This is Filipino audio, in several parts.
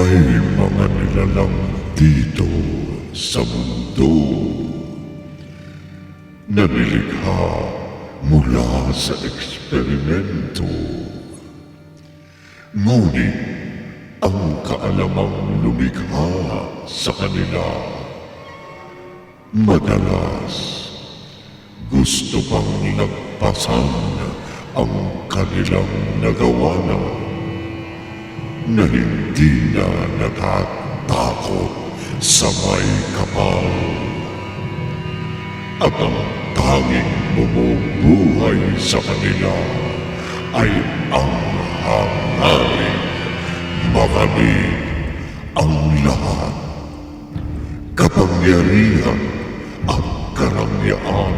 May mga nilalang dito sa mundo na nilikha mula sa eksperimento. Ngunit ang kaalamang lumikha sa kanila madalas gusto pang lagpasan ang kanilang nagawanan na hindi na natatakot sa may kapal. At ang tanging bumubuhay sa kanila ay ang hangarin makamit ang lahat. Kapangyarihan at karangyaan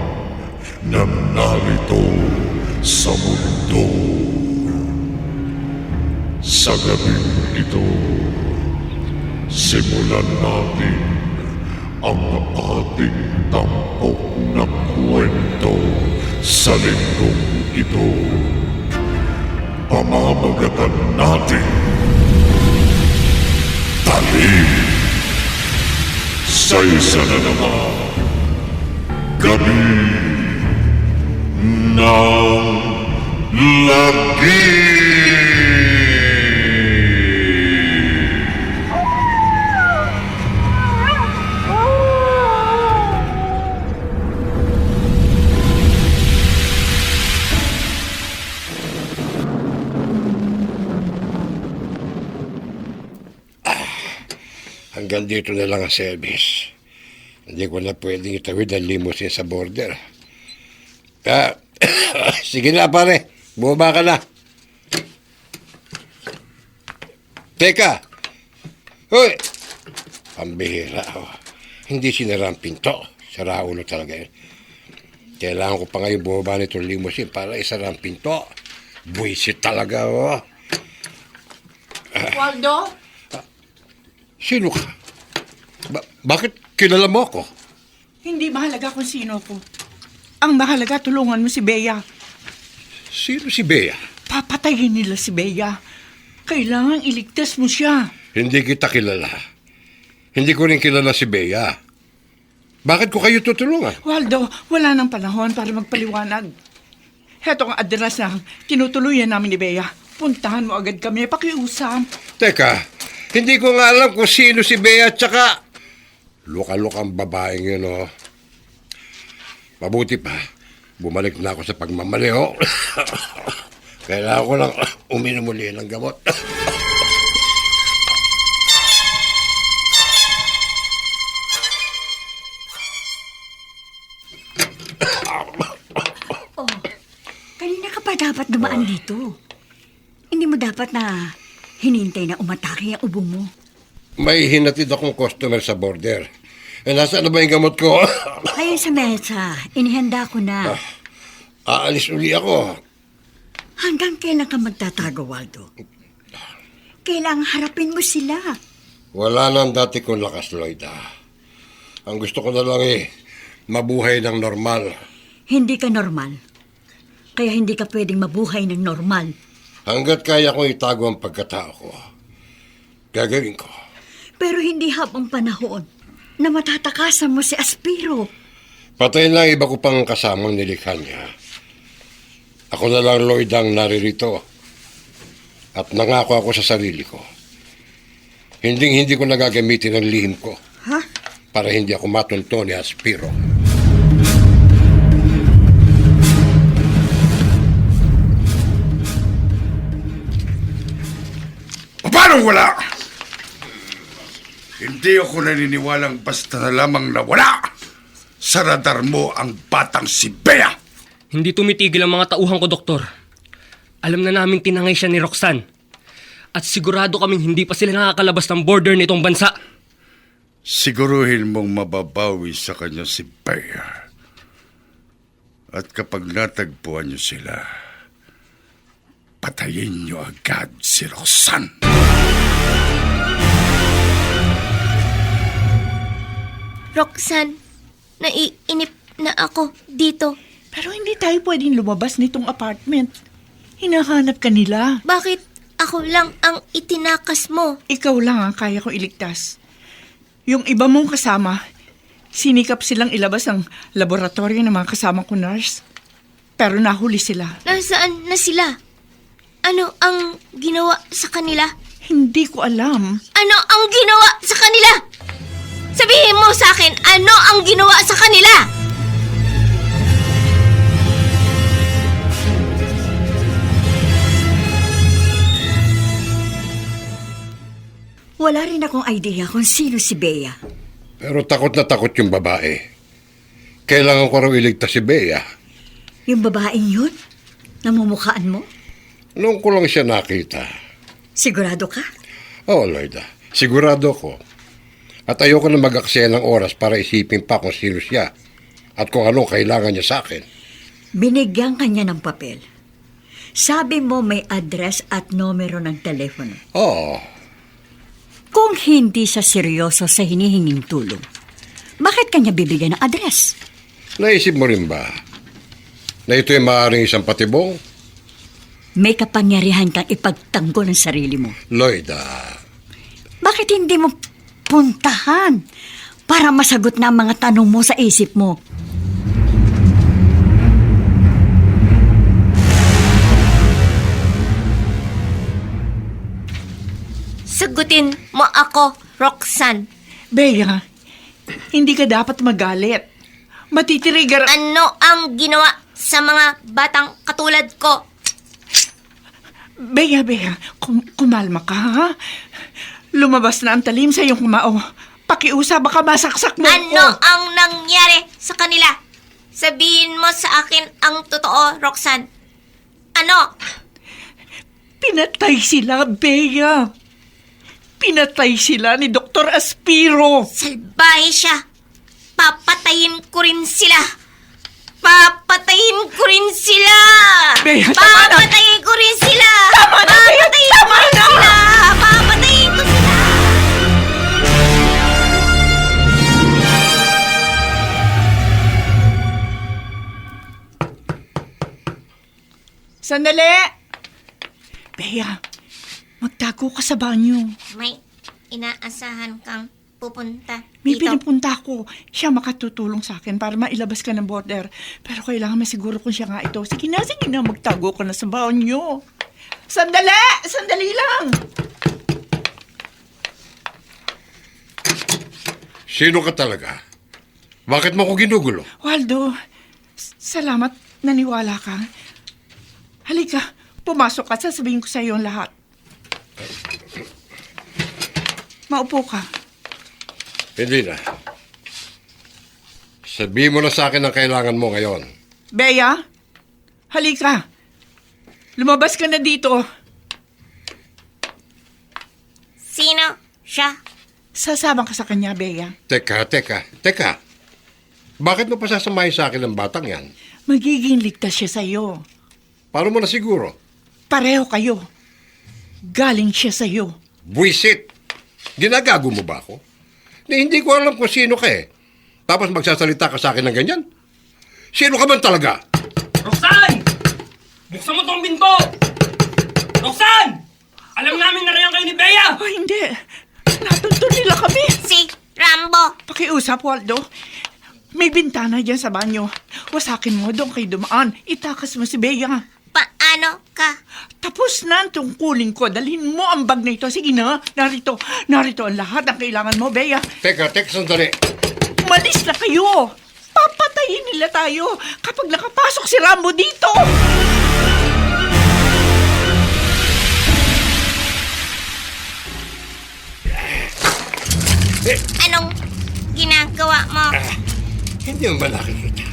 na narito sa mundo. Sa gabing ito, simulan natin ang ating tampok na kwento sa linggong ito. Pamamagatan natin talim sa isa na naman gabi ng lagi. Hanggang dito na lang ang service. Hindi ko na pwedeng itawid ang limousine sa border. Sige na pare, bumaba ka na. Teka! Hoy! Pambihira. Oh. Hindi sinara ang pinto. Sara ulo talaga yun. Kailangan ko pa ngayon bumaba nitong limousine para isara ang pinto. Buisit talaga. Oh. Waldo? Sino ka? Bakit kilala mo ako? Hindi mahalaga kung sino ko. Ang mahalaga, tulungan mo si Bea. Sino si Bea? Papatayin nila si Bea. Kailangan iligtas mo siya. Hindi kita kilala. Hindi ko rin kilala si Bea. Bakit ko kayo tutulungan? Waldo, wala nang panahon para magpaliwanag. Heto ang address na tinutuluyan namin ni Bea. Puntahan mo agad kami, pakiusap. Teka, hindi ko nga alam kung sino si Bea at saka luka-lukang babaeng yun, oh. Mabuti pa, bumalik na ako sa pagmamaliho. Kailangan ko lang uminom muli ng gamot. Oh, kanina ka pa dapat dumaan dito. Hindi mo dapat na hinintay na umatake ang ubo mo. May hinatid akong customer sa border. Nasaan na ba yung gamot ko? Ayun sa mesa, inihanda ko na. Aalis uli ako. Hanggang kailan ka magtatago, Waldo? Kailangang harapin mo sila. Wala na ang dati kong lakas, Lloyda. Ang gusto ko na lang mabuhay ng normal. Hindi ka normal. Kaya hindi ka pwedeng mabuhay ng normal. Hanggat kaya kong itago ang pagkatao ko, gagawin ko. Pero hindi habang panahon na matatakasan mo si Aspiro. Patayin lang iba ko pang kasamang nilikha niya. Ako na lang, Lloyd, ang naririto. At nangako ako sa sarili ko. Hindi ko nagagamitin ang lihim ko. Ha? Para hindi ako matunto ni Aspiro. Paano wala? Hindi ako naniniwalang basta na lamang nawala. Sa radar mo ang batang si Bea. Hindi tumitigil ang mga tauhan ko, Doktor. Alam na namin tinangay siya ni Roxanne. At sigurado kaming hindi pa sila nakakalabas ng border nitong bansa. Siguruhin mong mababawi sa kanya si Bea. At kapag natagpuan niyo sila, patayin niyo agad si Roxanne. Roxanne, naiinip na ako dito. Pero hindi tayo pwedeng lumabas nitong apartment. Hinahanap ka nila. Bakit ako lang ang itinakas mo. Ikaw lang ang kaya kong iligtas. Yung iba mong kasama, sinikap silang ilabas ang laboratorio ng mga kasama ko nurse. Pero nahuli sila. Nasaan na sila? Ano ang ginawa sa kanila? Hindi ko alam. Ano ang ginawa sa kanila? Sabihin mo sa akin, ano ang ginawa sa kanila? Wala rin akong idea kung sino si Bea. Pero takot na takot yung babae. Kailangan ko raw iligtas si Bea. Yung babaeng yun? Namumukhaan mo? Noong ko lang siya nakita. Sigurado ka? Oo, Lloyda. Sigurado ko. At ayoko na mag-aksaya ng oras para isipin pa kung sino siya at kung anong kailangan niya sa akin. Binigyan ka niya ng papel. Sabi mo may address at numero ng telepono. Oo. Kung hindi siya seryoso sa hinihinging tulong, bakit kanya bibigyan ng address? Naisip mo rin ba na ito ay maaaring isang patibong? May kapangyarihan kang ipagtanggol ang sarili mo. Lloyda, Bakit hindi mo puntahan para masagot na ang mga tanong mo sa isip mo? Sagutin mo ako, Roxanne. Bea, hindi ka dapat magalit. Matitirigar... Ano ang ginawa sa mga batang katulad ko? Bea, kumalma ka, ha? Lumabas na ang talim sa iyong kumao. Pakiusa, baka masaksak mo Ano ako. ang nangyari sa kanila? Sabihin mo sa akin ang totoo, Roxanne. Ano? Pinatay sila, Bea. Pinatay sila ni Dr. Aspiro. Salbahe siya. Papatayin ko rin sila. Papatayin ko rin sila. Bea, tama na. Papatayin ko rin sila. Tama na, Bea, Papatayin ko tama rin na. sila. Papatayin ko sila. Sandali! Bea, magtago ka sa banyo. May inaasahan kang pupunta May dito. pinupunta ko. Siya makatutulong sa akin para mailabas ka ng border. Pero kailangan masiguro kung siya nga ito. Sige na, magtago ka na sa banyo. Sandali! Sandali lang! sino ka talaga? Bakit mo ako ginugulo? Waldo, salamat naniwala ka. Halika, pumasok ka. Sasabihin ko sa iyo ang lahat. Maupo ka. Hindi na. Sabihin mo na sa akin ang kailangan mo ngayon. Bea, halika. Lumabas ka na dito. Sino siya? Sasama ka sa kanya, Bea. Teka. Bakit mo pa sasamahin sa akin ang batang yan? Magiging ligtas siya sa iyo. Paano mo na siguro? Pareho kayo. Galing siya sa iyo. Buisit! Ginagago mo ba ako? Hindi ko alam kung sino ka eh. Tapos magsasalita ka sa akin ng ganyan? Sino ka man talaga? Roxanne! Buksan mo tong pinto! Roxanne! Alam namin na rin kayo ni Bea! Oh, hindi. Natuntun nila kami. Si Rambo. Pakiusap, Waldo. May bintana dyan sa banyo. Wasakin mo, doon kayo dumaan. Itakas mo si Bea. Paano ka? Tapos na ang tungkulin ko. Dalhin mo ang bag na ito. Sige na. Narito ang lahat ng kailangan mo, Bea. Teka, sandali. Umalis na kayo. Papatayin nila tayo kapag nakapasok si Rambo dito. Anong ginagawa mo? Hindi mo ba nakikita?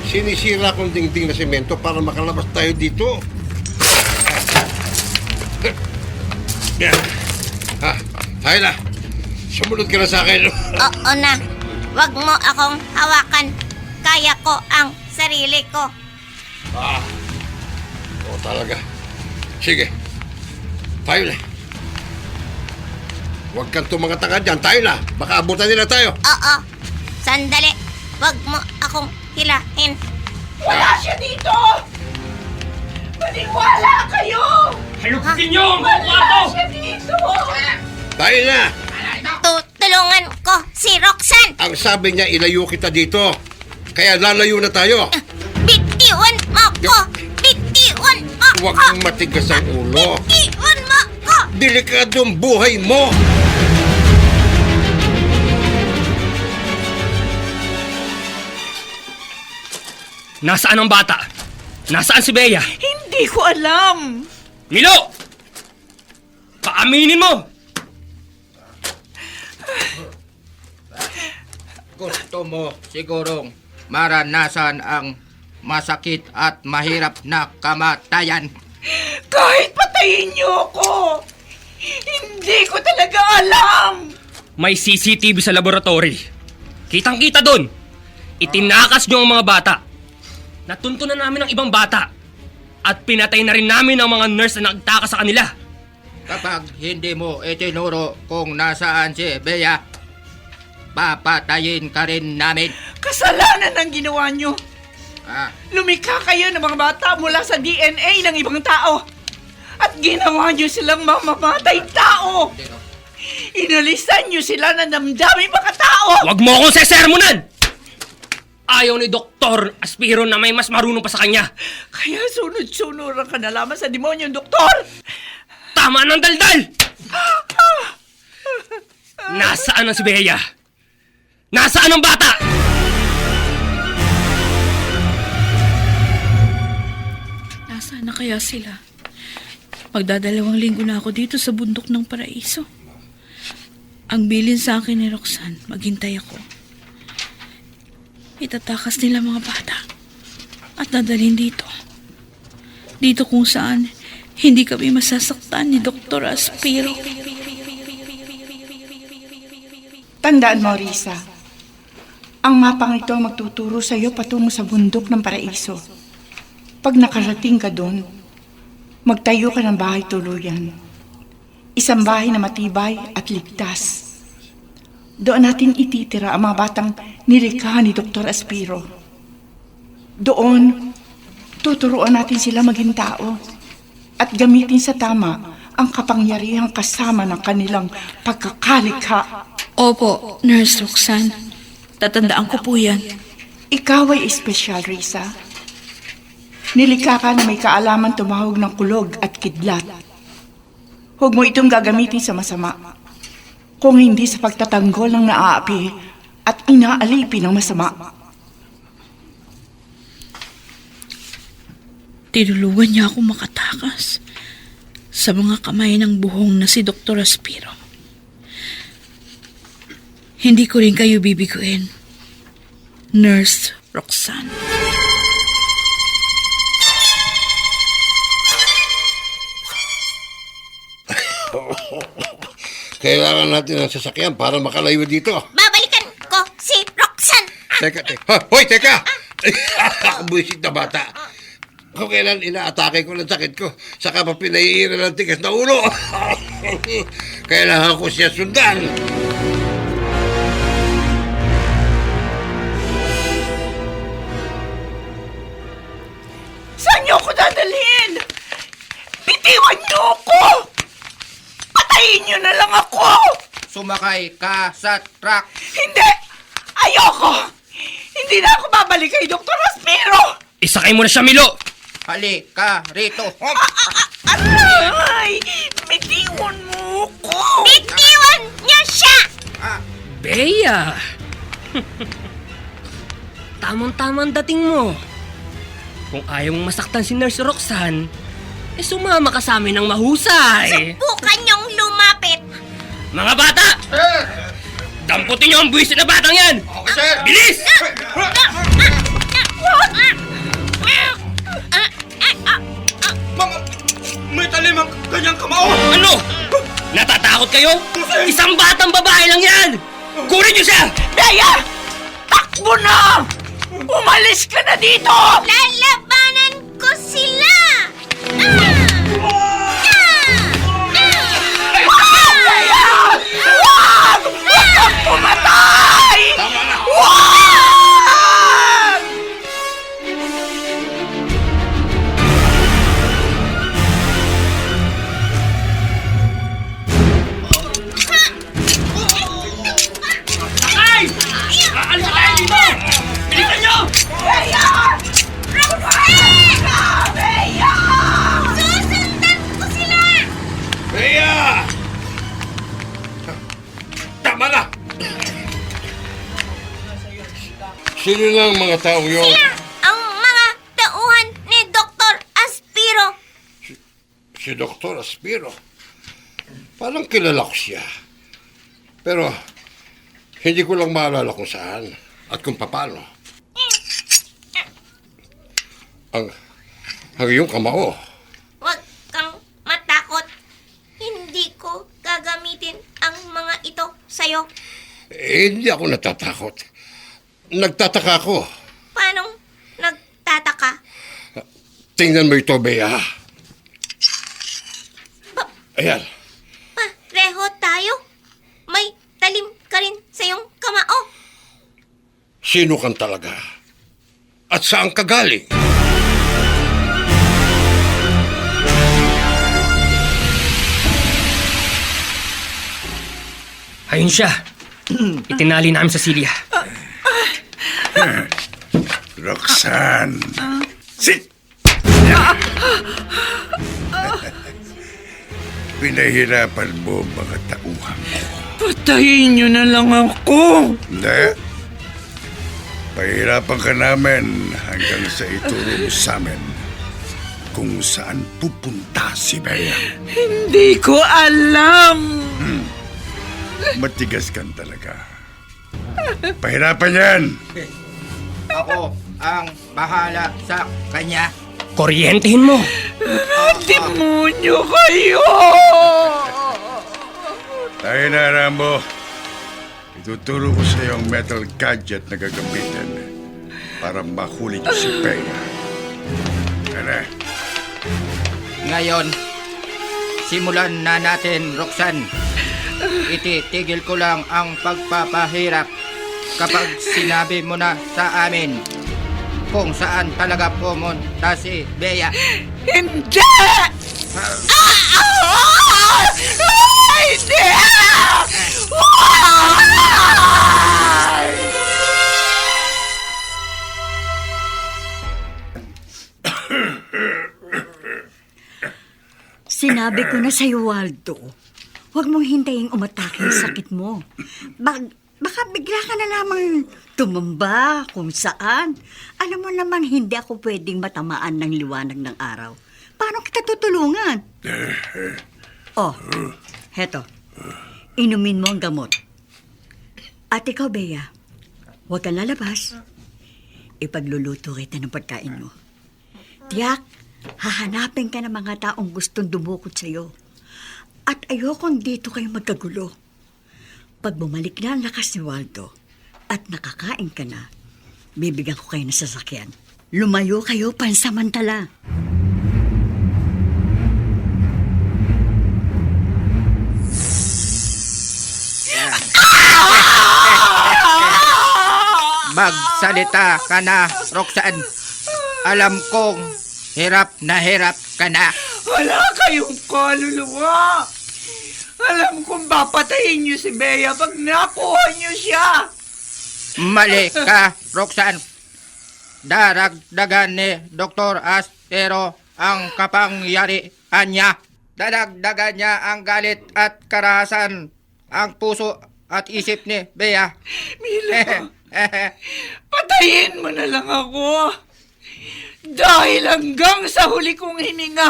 Sinisira kong dingding na semento para makalabas tayo dito. Tayo na. Sumunod ka na sa akin. Oo na. Huwag mo akong hawakan. Kaya ko ang sarili ko. Oo talaga. Sige. Tayo na. Huwag kang tumangatanga dyan. Tayo na. Baka abutan nila tayo. Oo. Sandali. Huwag mo akong hilahin. Wala siya dito! Maniwala kayo! Halugin niyo ang buong kwarto! Tayo na! Tutulungan ko si Roxanne! Ang sabi niya, ilayo kita dito. Kaya lalayo na tayo. Bitiwan mo ko! Bitiwan mo Huwag ko! kang matigas ang ulo. Bitiwan mo ko! Delikadong buhay mo. Nasaan ang bata? Nasaan si Bea? Hindi ko alam. Milo! Paaminin mo! Gusto mo sigurong maranasan ang masakit at mahirap na kamatayan. Kahit patayin niyo ako, hindi ko talaga alam. May CCTV sa laboratory. Kitang-kita doon. Itinakas niyo ang mga bata. Natuntunan namin ang ibang bata. At pinatay na rin namin ang mga nurse na nagtakas sa kanila. Kapag hindi mo itinuro kung nasaan si Bea, papatayin ka rin namin. Kasalanan ang ginawa niyo. Ah, Lumikha kayo ng mga bata mula sa DNA ng ibang tao. At ginawa niyo silang mamamatay tao. Inalisan niyo sila ng damdaming mga tao. Huwag mo akong sesermonan! Ayaw ni Dr. Aspiro na may mas marunong pa sa kanya. Kaya sunod-sunuran ka na lamang sa demonyong doktor. Tama ng daldal! Nasaan ang si Bea? Nasaan ang bata? Nasaan na kaya sila? Magdadalawang linggo na ako dito sa bundok ng Paraiso. Ang bilin sa akin ni Roxanne, maghintay ako. Itatakas nila mga bata at dadalhin dito. Dito kung saan hindi kami masasaktan ni Dr. Aspiro. Tandaan mo, Risa. Ang mapang ito ang magtuturo sa iyo patungo sa bundok ng Paraiso. Pag nakarating ka doon, magtayo ka ng bahay tuluyan. Isang bahay na matibay at ligtas. Doon natin ititira ang mga batang nilikha ni Dr. Aspiro. Doon, tuturuan natin sila maging tao at gamitin sa tama ang kapangyarihang kasama ng kanilang pagkakalikha. Opo, Nurse Roxanne. Tatandaan ko po yan. Ikaw ay espesyal, Risa. Nilikha ka na may kaalaman tumahog ng kulog at kidlat. Huwag mo itong gagamitin sa masama. Kung hindi sa pagtatanggol ng naaapi at inaalipin ng masama. Tinulungan niya ako makatakas sa mga kamay ng buhong na si Dr. Aspiro. Hindi ko rin kayo bibiguin, Nurse Roxanne. Kailangan natin ng sasakyan para makalayo dito. Babalikan ko si Roxanne! Teka. Hoy, teka! Buisit na bata. Kung kailan inaatake ko ng sakit ko, saka pa pinaiira ng tigas na ulo. Kailangan ko siya sundan. Saan niyo ako dadalhin? Bitiwan niyo ako! Patayin niyo na lang ako! sumakay ka sa truck. Hindi! Ayoko! Hindi na ako babalik kay Dr. Aspiro! Isakay mo na siya, Milo! Halika rito. Aray! Bitiwan mo ko! Bitiwan niyo siya! Bea! Tamang-tamang dating mo. Kung ayaw mong masaktan si Nurse Roxanne, sumama ka sa amin ng mahusay. Subukan niyong lumapit. Mga bata! Damputin niyo ang buwis na batang yan! Okay, sir. Bilis! May talim ang kanyang kamao! Ano? Natatakot kayo? Isang batang babae lang yan! Kunin niyo siya! Bea! Takbo na! Umalis ka na dito! Lalabanan ko sila! Bea! Wag! Huwag kang pumatay! Tama na! Wag! Sino na ang mga taong yun? Ang mga tauhan ni Dr. Aspiro. Si Dr. Aspiro. Parang kilala ko siya. Pero, hindi ko lang maalala kung saan at kung paano. Ang iyong kamao. Huwag kang matakot. Hindi ko gagamitin ang mga ito sa'yo. Hindi ako natatakot. Nagtataka ako. Paanong nagtataka? Tingnan mo ito, Bea. Ayan. Pareho tayo. May talim ka rin sa iyong kamao. Sino kan talaga? At saan ka galing? Ayun siya. Itinali namin sa silya. Roxanne. Sit! Pinahirapan mo ang mga tauhan ko. Patayin niyo na lang ako. Hindi. Pahirapan ka namin hanggang sa ituro mo sa amin kung saan pupunta si Bea. Hindi ko alam. Matigas kan talaga. Pahirapan yan. Ako ang bahala sa kanya. Kuryentehin mo. Demonyo kayo! Tayo na, Rambo. Ituturo ko sa iyo ang metal gadget na gagamitin para mahuli niyo si Bea. Ano? Ngayon, simulan na natin, Roxanne. Ititigil ko lang ang pagpapahirap kapag sinabi mo na sa amin kung saan talaga pumunta si Bea. Hindi! Hindi! Sinabi ko na sa'yo, Waldo. Huwag mong hintayin umatake ang sakit mo. Baka bigla ka na lamang tumamba kung saan. Alam mo naman, hindi ako pwedeng matamaan ng liwanag ng araw. Paano kita tutulungan? Oh, heto. Inumin mo ang gamot. At ikaw, Bea, huwag kang lalabas. Ipagluluto kita ng pagkain mo. Tiyak, hahanapin ka ng mga taong gustong dumukot sa'yo. At ayokong dito kayo magkagulo. Pag bumalik na ang lakas ni Waldo at nakakain ka na, bibigyan ko kayo ng sasakyan. Lumayo kayo pansamantala. Magsalita ka na, Roxanne. Alam kong hirap ka na. Wala kayong kaluluwa. Alam kong papatayin niyo si Bea pag nakuha niyo siya. Mali ka, Roxanne. Daragdagan ni Dr. Aspero ang kapangyarihan niya. Dadagdagan niya ang galit at karahasan, ang puso at isip ni Bea. Milo, patayin mo na lang ako. Dahil hanggang sa huli kong hininga,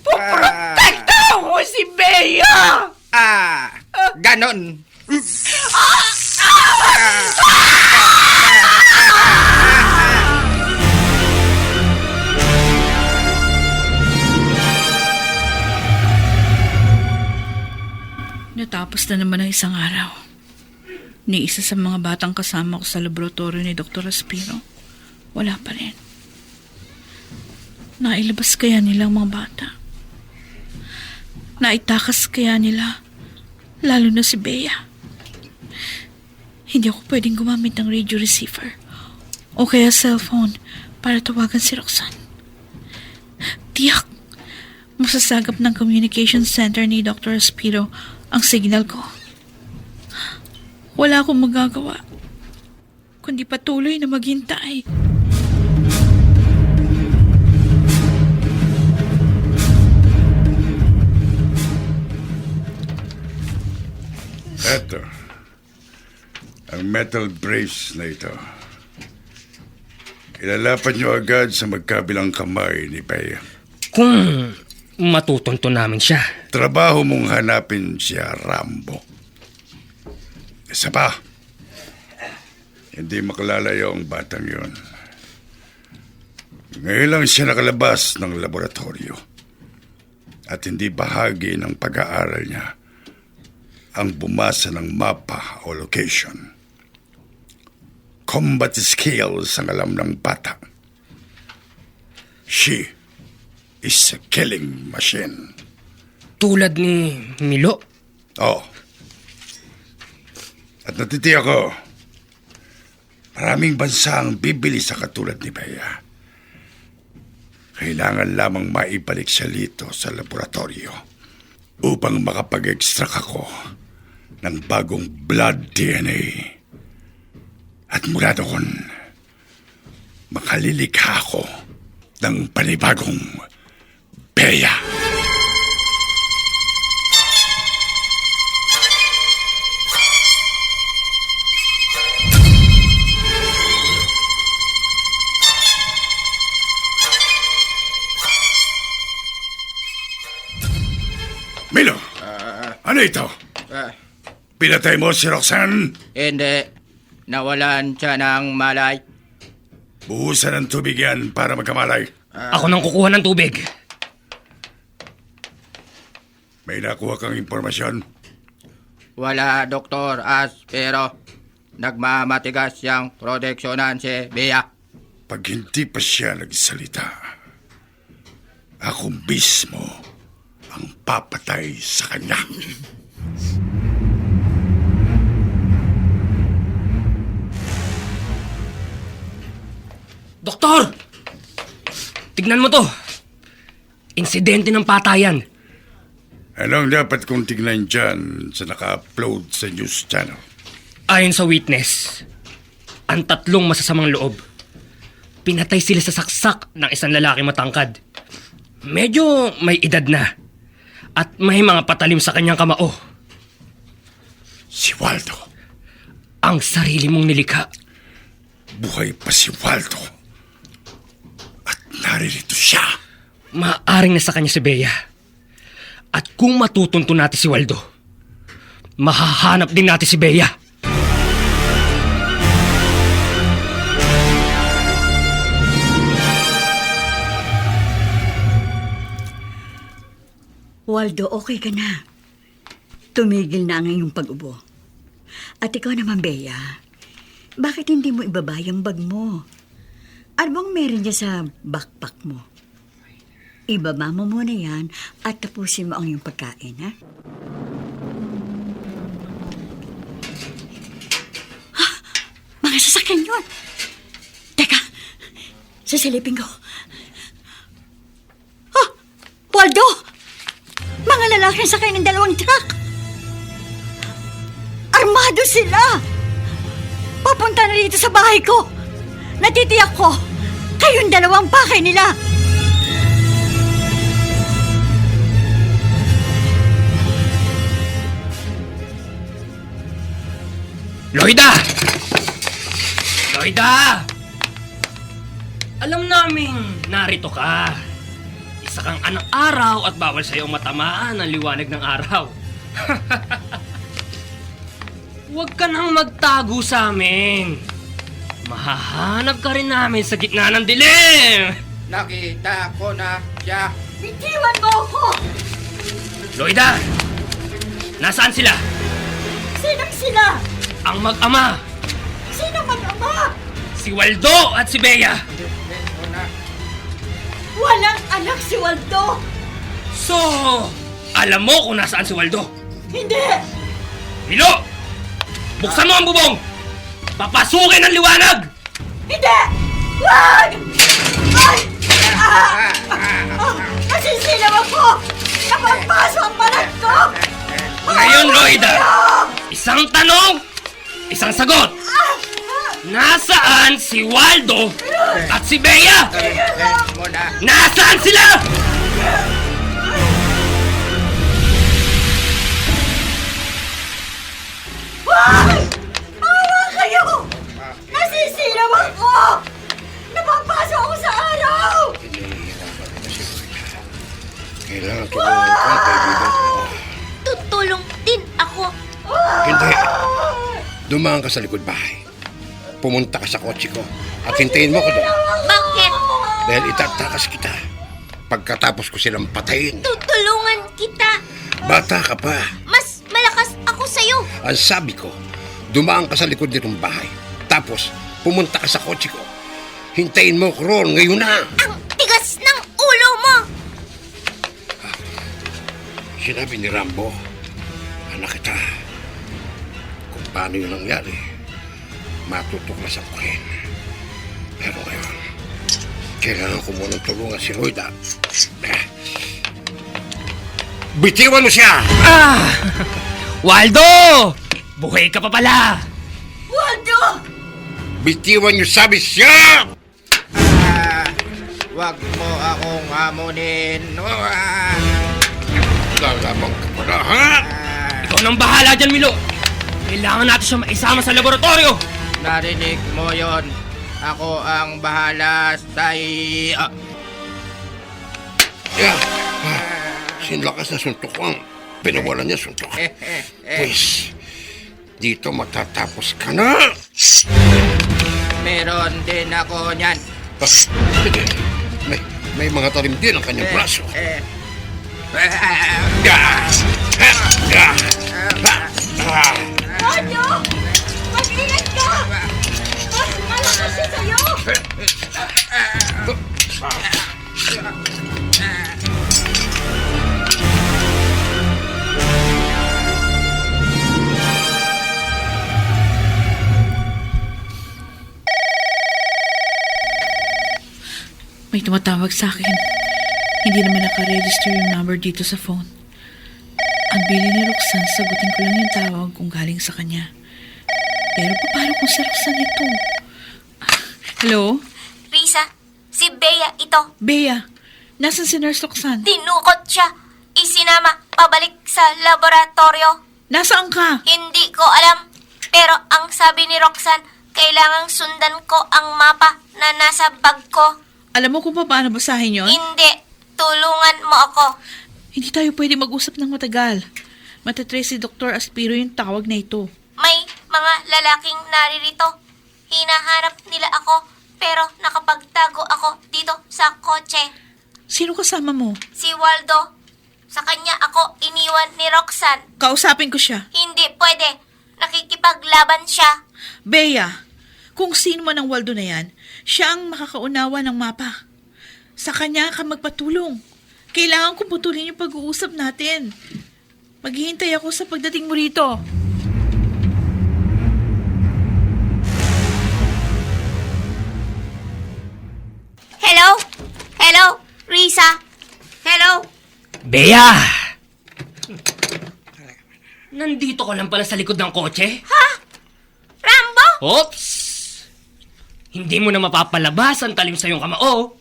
poprotektahan mo si Bea! Ganon. Natapos na naman ang isang araw. Ni isa sa mga batang kasama ko sa laboratorio ni Dr. Aspiro, wala pa rin. Nailabas kaya nila ang mga bata? Naitakas kaya nila, lalo na si Bea? Hindi ako pwedeng gumamit ng radio receiver o kaya cellphone para tawagan si Roxanne. Tiyak, masasagap ng communication center ni Dr. Aspiro ang signal ko. Wala akong magagawa kundi patuloy na maghintay. Eto, ang metal brace na ito. Ilalapan niyo agad sa magkabilang kamay ni Bea. Kung matutunto namin siya. Trabaho mong hanapin siya, Rambo. Isa pa, hindi makalalayo ang batang yon. Ngayon lang siya nakalabas ng laboratorio at hindi bahagi ng pag-aaral niya ang bumasa ng mapa o location. Combat skills ang alam ng bata. She is a killing machine. Tulad ni Milo. Oh. At natitiyak ko, maraming bansa ang bibili sa katulad ni Bea. Kailangan lamang maibalik siya dito sa laboratorio upang makapag-extract ako ng bagong blood DNA. At mula doon, makalilikha ako ng panibagong Bea. Milo, ano ito? Pinatay mo si Roxanne? Hindi. Nawalan siya ng malay. Buhusan ng tubig yan para magkamalay. Ako nang kukuha ng tubig. May nakuha kang impormasyon? Wala, Dr. Ash, pero nagmamatigas siyang proteksyonan si Bea. Pag hindi pa siya nagsalita, ako mismo ang papatay sa kanya. Doktor! Tignan mo to. Insidente ng patayan. Anong dapat kong tignan dyan sa naka-upload sa news channel? Ayon sa witness, ang tatlong masasamang loob. Pinatay sila sa saksak ng isang lalaki matangkad. Medyo may edad na. At may mga patalim sa kanyang kamao. Si Waldo. Ang sarili mong nilikha. Buhay pa si Waldo. At naririto siya. Maaring nasa kanya si Bea. At kung matutunto natin si Waldo, mahahanap din natin si Bea. Waldo, okay ka na. Tumigil na ang iyong pag-ubo. At ikaw naman, Bea, bakit hindi mo ibaba yung bag mo? Ano bang meron niya sa backpack mo? Ibaba mo muna yan at tapusin mo ang iyong pagkain, ha? Ha? Mga sasakyan yun! Teka, sasilipin ko. Ha? Waldo! Mga lalaki ang sakay ng dalawang truck. Armado sila. Papunta na dito sa bahay ko. Natitiyak ko, kayong dalawang pakay nila. Loida! Loida! Alam naming narito ka. Isa kang anak araw at bawal sa'yo matamaan ang liwanag ng araw. Huwag ka nang magtago sa amin. Mahahanap ka rin namin sa gitna ng dilim. Nakita ko na siya. Bitiwan mo ako! Loida! Nasaan sila? Sinong sila? Ang mag-ama. Sino mag-ama? Si Waldo at si Bea. Walang anak si Waldo. So, alam mo kung nasaan si Waldo? Hindi! Milo! Buksan mo ang bubong! Papasukin ang liwanag! Hindi! Wag! Ay! Nasisilaw ako! Napagpaso ang balat ko! Ngayon, Loida, isang tanong, isang sagot. Nasaan si Waldo at si Bea? Nasaan sila? Wag! Awa kayo! Nasisilaw ako! dumaan ka sa likod bahay. Pumunta ka sa kotse ko at hintayin mo ko doon. Bakit? Dahil itatakas kita pagkatapos ko silang patayin. Tutulungan kita. Bata ka pa. Mas malakas ako sa'yo. Ang sabi ko, dumaan ka sa likod nitong bahay. Tapos, pumunta ka sa kotse ko. Hintayin mo ko roon ngayon na. Ang tigas ng ulo mo. Sinabi ni Rambo, anak kita, kung paano yun nangyari, matutuklasan ko rin. Pero ngayon, kailangan ko munang tulungan si Lloyda. Bitiwan mo siya! Waldo! Buhay ka pa pala! Waldo! Bitiwan niyo sabi siya! Wag mo akong hamunin. Lalabang ka pala, ha? Ikaw nang bahala dyan, Milo! Kailangan natin siya maisama sa laboratorio! Narinig mo yon. Ako ang bahala sa iyo. Yeah. Sinlakas na suntok ko ang pinawalan niya suntok. Pues, dito matatapos ka na. Meron din ako niyan. May mga talim din ang kanyang braso. Waldo! Mag-ingat ka! Mas malakas siya sa'yo! May tumatawag sa akin. Hindi naman nakaregister yung number dito sa phone. Ang bili ni Roxanne, sagutin ko lang yung tawag kung galing sa kanya. Pero paano kung si Roxanne ito? Hello? Risa, si Bea ito. Bea, nasan si Nurse Roxanne? Tinukot siya. Isinama pabalik sa laboratorio. Nasaan ka? Hindi ko alam. Pero ang sabi ni Roxanne, kailangang sundan ko ang mapa na nasa bag ko. Alam mo kung paano basahin yon? Hindi. Tulungan mo ako. Hindi tayo pwede mag-usap ng matagal. Matatrace si Dr. Aspiro yung tawag na ito. May mga lalaking naririto. Hinahanap nila ako, pero nakapagtago ako dito sa kotse. Sino kasama mo? Si Waldo. Sa kanya ako iniwan ni Roxanne. Kausapin ko siya. Hindi pwede. Nakikipaglaban siya. Bea, kung sino man ang Waldo na yan, siya ang makakaunawa ng mapa. Sa kanya ka magpatulong. Kailangan kong putulin yung pag-uusap natin. Maghihintay ako sa pagdating mo rito. Hello? Hello? Risa? Hello? Bea! Nandito ka lang pala sa likod ng kotse? Rambo? Oops! Hindi mo na mapapalabas ang talim sa iyong kamao.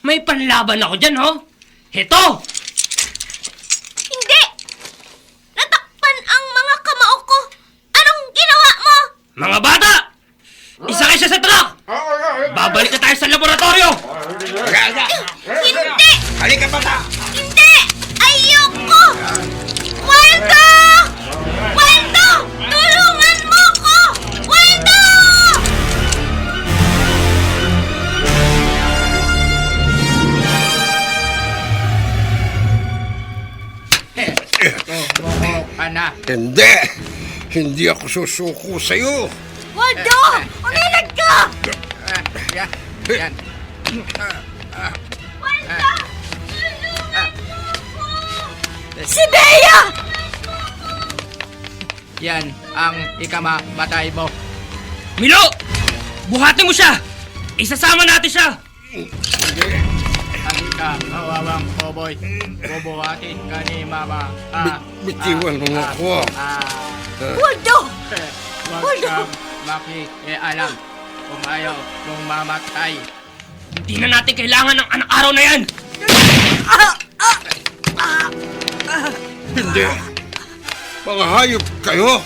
May panlaban ako dyan, ho? Heto! Hindi! Natakpan ang mga kamao ko. Anong ginawa mo? Mga bata! Isakay siya sa truck! Babalik na tayo sa laboratorio! Hindi! Halika, bata! Hindi! Ayoko! Waldo! Waldo! Tulungan mo ko! Waldo! Tumuko ka na. Hindi! Hindi ako susuko sa'yo! Waldo! Umilag ka! Yan. Yan. Waldo! Tulungan mo ko! Si Bea! Yan ang ikamamatay mo. Milo! Buhatin mo siya! Isasama natin siya! Halika, kawawang koboy. Bubuhatin ka ni Mama. Bitiwan mo nga ako. Waldo! Huwag kang makikialam kung ayaw mong mamatay. Hindi na natin kailangan ng anak araw na yan! Hindi! Mga hayop kayo!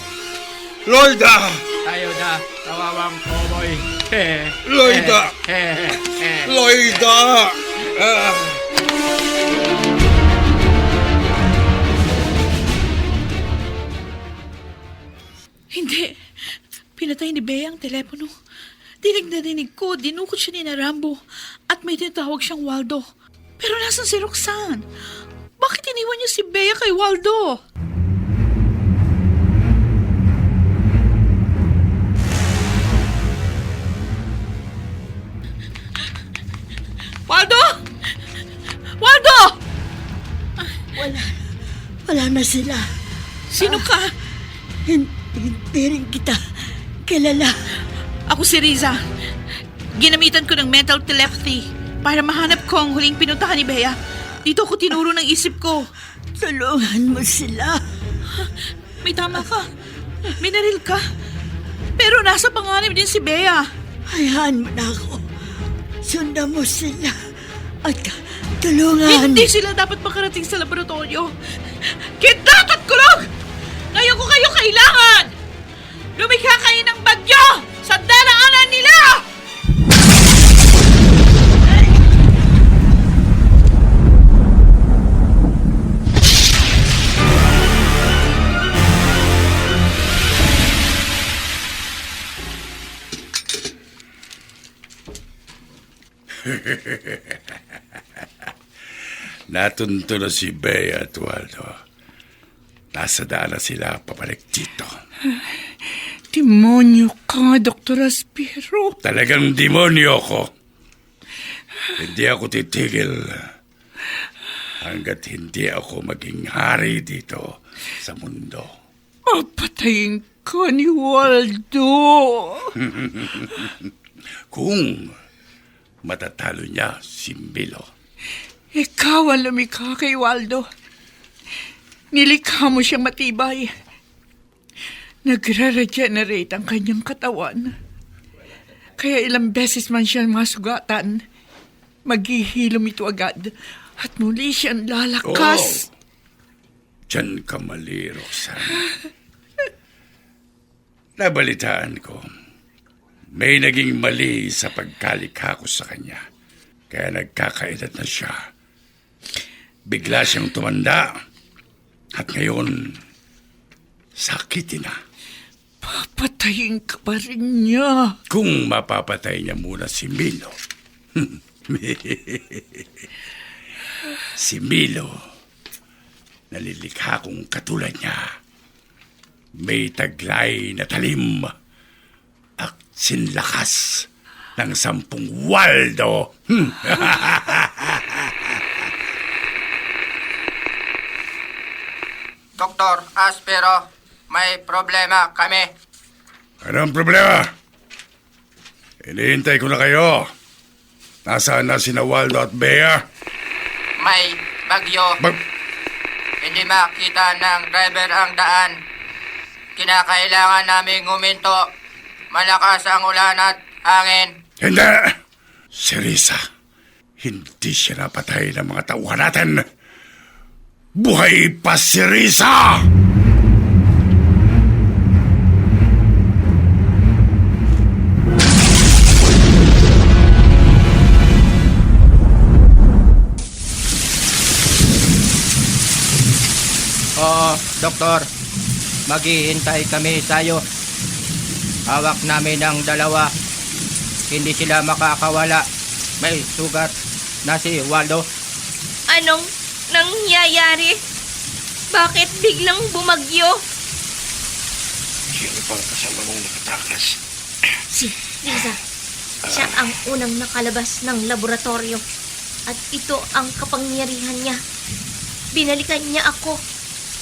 Lloyda! Tayo na, kawawang koboy. Lloyda! Lloyda! Hindi. Pinatay ni Bea ang telepono. Dinig na dinig ko, dinukot siya ni na Rambo at may tinatawag siyang Waldo. Pero nasan si Roxanne? Bakit iniwan niya si Bea kay Waldo? Waldo! Waldo! Wala na sila. Sino ka? Hindi rin kita kilala. Ako si Riza. Ginamitan ko ng mental telepathy para mahanap ko ang huling pinuntahan ni Bea. Dito ako tinuro ng isip ko. Tulungan mo sila. May tama ka. May naril ka. Pero nasa panganib din si Bea. Hayaan mo na ako. Sundan mo sila. At tulungan. Hindi sila dapat makarating sa laboratorio. Kidnap at kulong! Ngayon ko kayo kailangan! Lumikha kayo ng bagyo sa daraanan nila! Natunto na si Bea at Waldo. Nasa daan na sila pabalik dito. Demonyo ka, Dr. Aspiro. Talagang demonyo ko. Hindi ako titigil hanggat hindi ako maging hari dito sa mundo. Papatayin ka ni Waldo. Kung matatalo niya si Milo. Ikaw ang lumikha kay Waldo. Nilikha mo siyang matibay. Nagre-regenerate ang kanyang katawan. Kaya ilang beses man siyang masugatan, maghihilom ito agad at muli siyang lalakas. Diyan ka mali, Roxanne. Nabalitaan ko, may naging mali sa pagkalikha ko sa kanya. Kaya nagkakaedad na siya. Bigla siyang tumanda at ngayon sakitin na. Papatayin ka pa rin niya. Kung mapapatay niya muna si Milo. Si Milo, nalilikha kong katulad niya. May taglay na talim at sinlakas ng 10 Waldo. Dr. Aspero, may problema kami. Anong problema? Hinihintay ko na kayo. Nasaan na sina Waldo at Bea? May bagyo. Hindi makita ng driver ang daan. Kinakailangan naming huminto. Malakas ang ulan at hangin. Hindi! Si Risa, hindi siya napatay ng mga tauhan natin. Buhay pa si Risa! Oo, Doktor. Maghihintay kami sa'yo. Hawak namin ang dalawa. Hindi sila makakawala. May sugat na si Waldo. Anong nangyayari? Bakit biglang bumagyo? Sino pang kasama mong nakatakas? Si Riza. Siya ang unang nakalabas ng laboratorio. At ito ang kapangyarihan niya. Binalikan niya ako.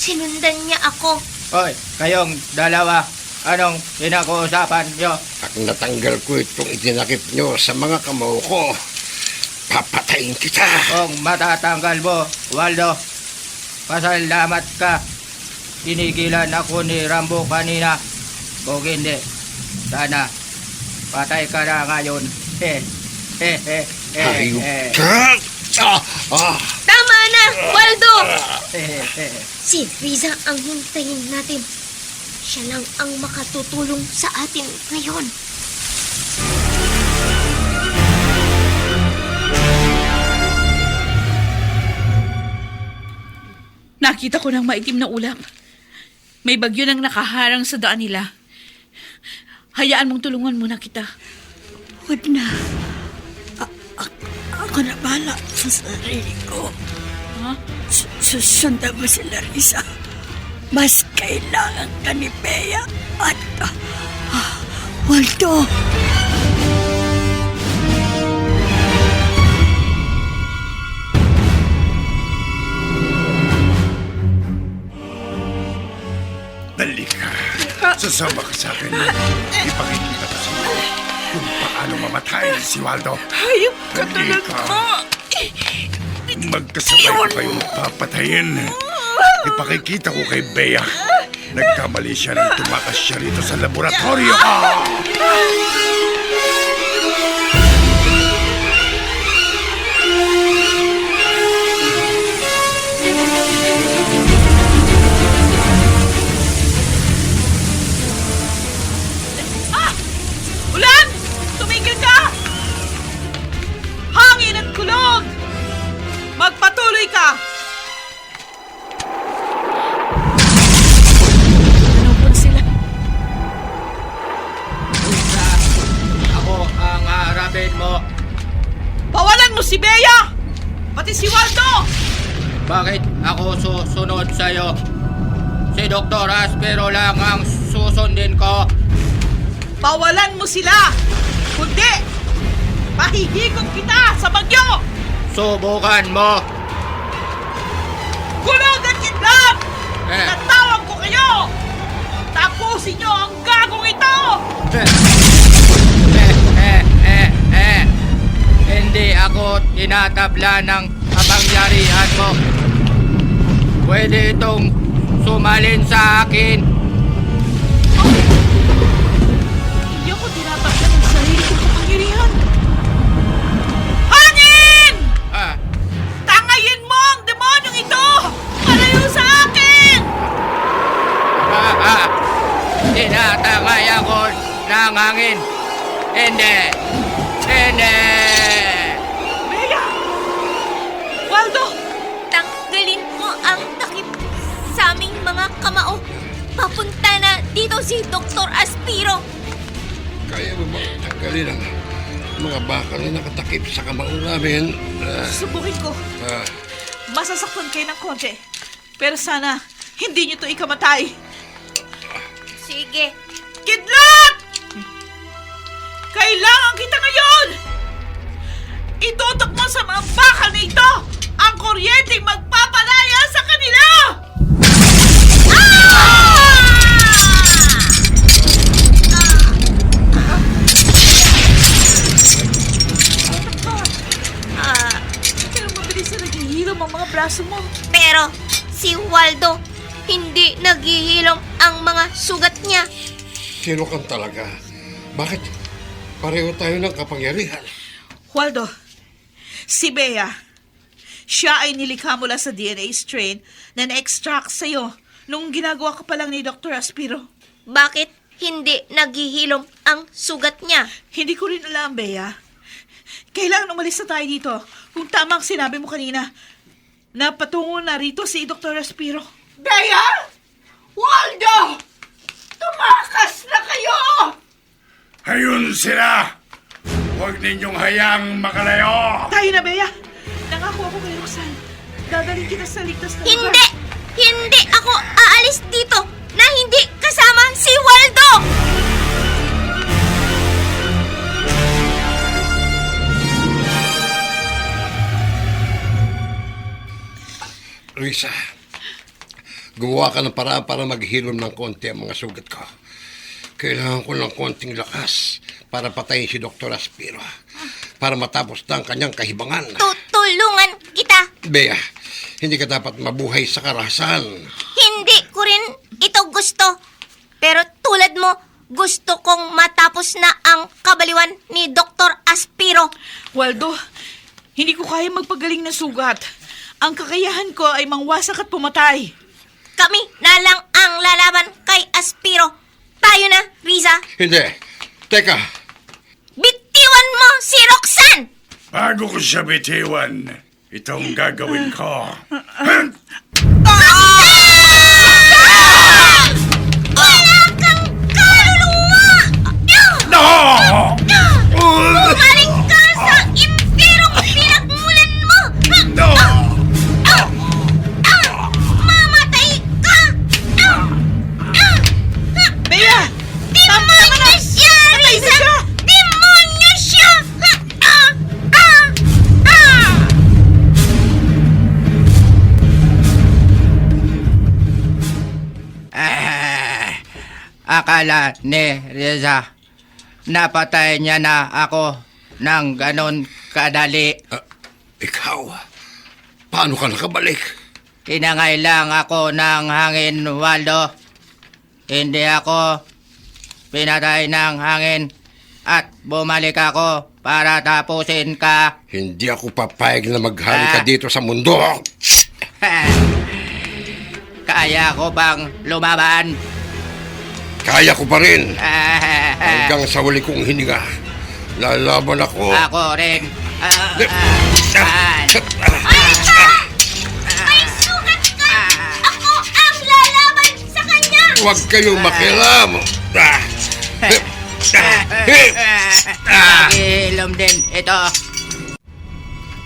Sinundan niya ako. Hoy, kayong dalawa. Anong pinag-uusapan nyo? Pag natanggal ko itong itinakip nyo sa mga kamao ko, papatayin kita. Kung matatanggal mo, Waldo, pasalamat ka. Tinigilan ako ni Rambo kanina. Kung hindi, sana patay ka na ngayon. Hayop ka! Tama na, Waldo! Si Riza ang hintayin natin. Siya lang ang makatutulong sa atin ngayon. Nakita ko ng maitim na ulap. May bagyo nang nakaharang sa daan nila. Hayaan mong tulungan muna kita. Huwag na. Ako na bahala sa sarili ko. Ha? Susundan mo si Larissa. Mas kailangan ka ni Bea at Waldo. Dali ka. Sasama ka sa akin. Ipakikita ko sa iyo kung paano mamatay si Waldo. Hayop ka Dali talaga. ka. Magkasabay ko kayong papatayin. Ipakikita ko kay Bea. Nagkamali siya nang tumakas siya rito sa laboratorio. Ulan! Tumigil ka! Hangin at kulog! Magpatuloy ka! Ano sila? Risa, ako ang harapin mo. Pawalan mo si Bea! Pati si Waldo! Bakit ako susunod sa'yo? Si Dr. Aspero lang ang susundin ko. Pawalan mo sila! Kundi, mahihigop kita sa bagyo! Subukan mo. Kulog at kidlat! Eh. Natawag ko kayo! Tapusin niyo ang gagong ito! Hindi ako tinatabla ng kapangyarihan mo. Pwede itong sumalin sa akin. Hindi ako tinataklan ng sarili kong kapangyarihan. Hangin! Ah, Tangayin mo ang demonyong ito! Malayo sa akin! tinatangay ako ng hangin. Hindi. Bea! Waldo! Tanggalin mo ang takip sa aming mga kamao. Papunta na dito si Dr. Aspiro. Kaya mo bang tanggalin ang mga bakal na nakatakip sa kamao namin? Subukin ko. Masasaktan kayo ng konti. Pero sana, hindi niyo to ikamatay. Sige. Kidlat! Kailangan kita ngayon! Itutok mo sa mga bakal na ito ang kuryenteng magpapalaya sa kanila! Pero mabilis na naghihilom ang mga braso mo. Pero si Waldo, hindi naghihilom ang mga sugat niya. Sino kang talaga? Bakit pareho tayo ng kapangyarihan? Waldo, si Bea, siya ay nilikha mula sa DNA strain na na-extract sa'yo nung ginagawa ka pa lang ni Dr. Aspiro. Bakit hindi naghihilom ang sugat niya? Hindi ko rin alam, Bea. Kailangan umalis na tayo dito. Kung tama ang sinabi mo kanina, na patungo na rito si Dr. Aspiro. Bea! Waldo! Tumakas na kayo! Ayun sila! Huwag ninyong hayaang makalayo! Tayo na, Bea. Nangako ako kay Roxanne. Dadalhin kita sa ligtas na lugar. Hindi! Hindi ako aalis dito na hindi kasama si Waldo! Risa, gumawa ka ng paraan para maghilom ng konti ang mga sugat ko. Kailangan ko ng konting lakas para patayin si Dr. Aspiro. Para matapos na ang kanyang kahibangan. Tutulungan kita. Bea, hindi ka dapat mabuhay sa karahasan. Hindi ko rin ito gusto. Pero tulad mo, gusto kong matapos na ang kabaliwan ni Dr. Aspiro. Waldo, hindi ko kaya magpagaling ng sugat. Ang kakayahan ko ay mangwasak at pumatay. Kami na lang ang lalaban kay Aspiro. Tayo na, Riza. Hindi. Teka, Bitiwan mo si Roxanne! Bago ko siya bitiwan, itong gagawin ko. Wala kang kaluluwa! akala ni Riza napatay niya na ako ng ganon kadali. Ikaw, paano ka nakabalik? Kinangailang ako ng hangin, Waldo. Hindi ako pinatay ng hangin at bumalik ako para tapusin ka. Hindi ako papayag na maghali ka dito sa mundo. Kaya ko bang lumaban? Kaya ko pa rin. Hanggang sa huli kong hininga. Lalaban ako. Ako rin. May sugat ka! Ako ang lalaban sa kanya! Huwag kayong makialam. Hilom din ito.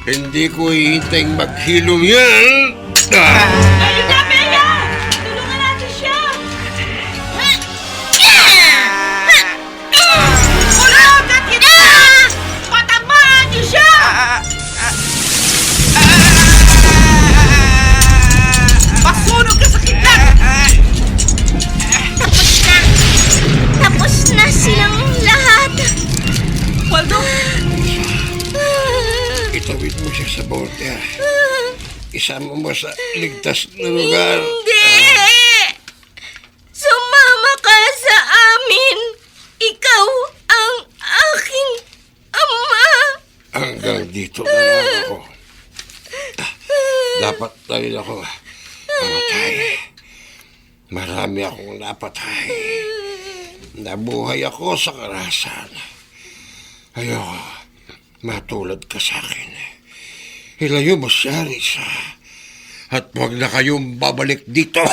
Hindi ko hihintayang maghilom yan. Ayun na, Bea! Tulungan natin siya! Ulagan kita! Patamaan niyo siya! Masunog ka sa kitlat! Tapos na silang lahat. Waldo? Itawid mo siya sa bote. Isama mo sa ligtas na lugar. Hindi! Sumama ka sa amin! Ikaw ang aking ama! Hanggang dito na lang ako. Dapat na rin ako mamatay. Marami akong napatay. Nabuhay ako sa karahasan. Ayoko, matulad ka sa akin. Ilayo mo siya, Risa. At huwag na kayong babalik dito.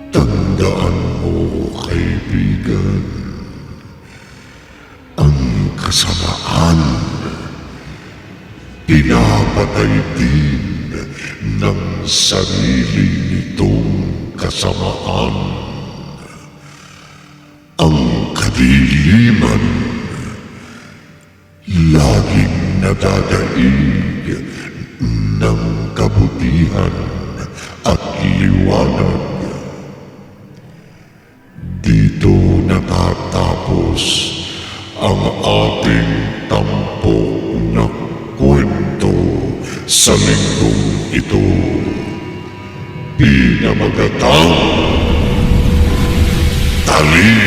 Tandaan mo, kaibigan, ang kasamaan pinapatay din ng sarili nitong kasamaan. Ang kadiliman laging nadadaig ng kabutihan at liwanag. Dito natatapos ang ating tampok na kwento sa linggong ito. Pinamagatang Talim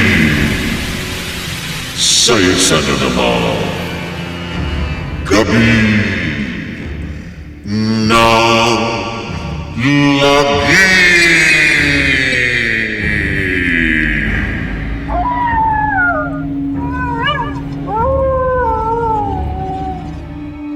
sa isa na naman gabi ng lagi.